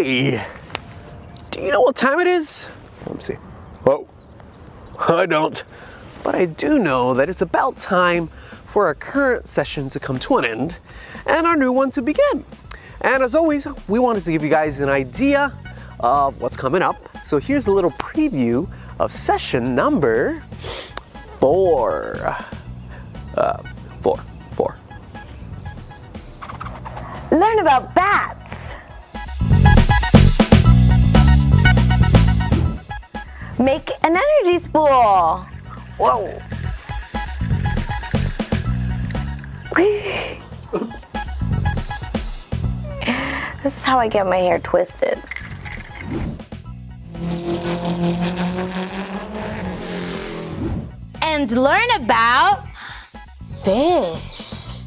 Hey, do you know what time it is? Let me see. Oh, I don't. But I do know that it's about time for our current session to come to an end and our new one to begin. And as always, we wanted to give you guys an idea of what's coming up. So here's a little preview of session number 4. 4. Learn about bats. Make an energy spool. Whoa. This is how I get my hair twisted. And learn about fish.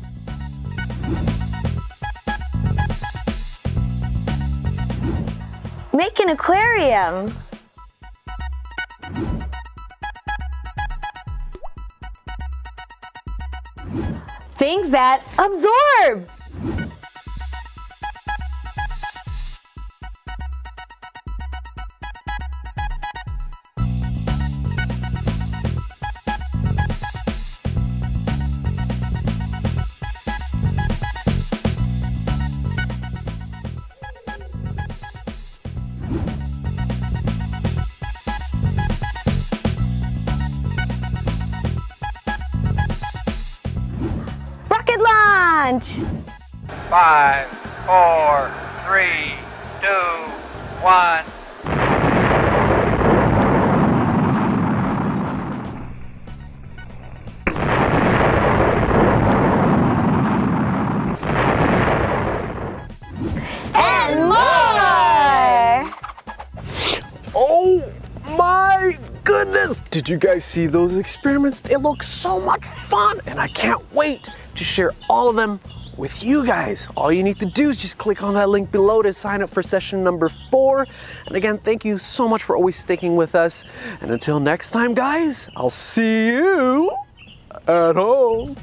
Make an aquarium. Things that absorb. Rocket launch! 5, 4, 3, 2, 1. And more! Oh my goodness! Did you guys see those experiments? They look so much fun, and I can't wait to share all of them with you guys. All you need to do is just click on that link below to sign up for session number 4. And again, thank you so much for always sticking with us. And until next time, guys, I'll see you at home.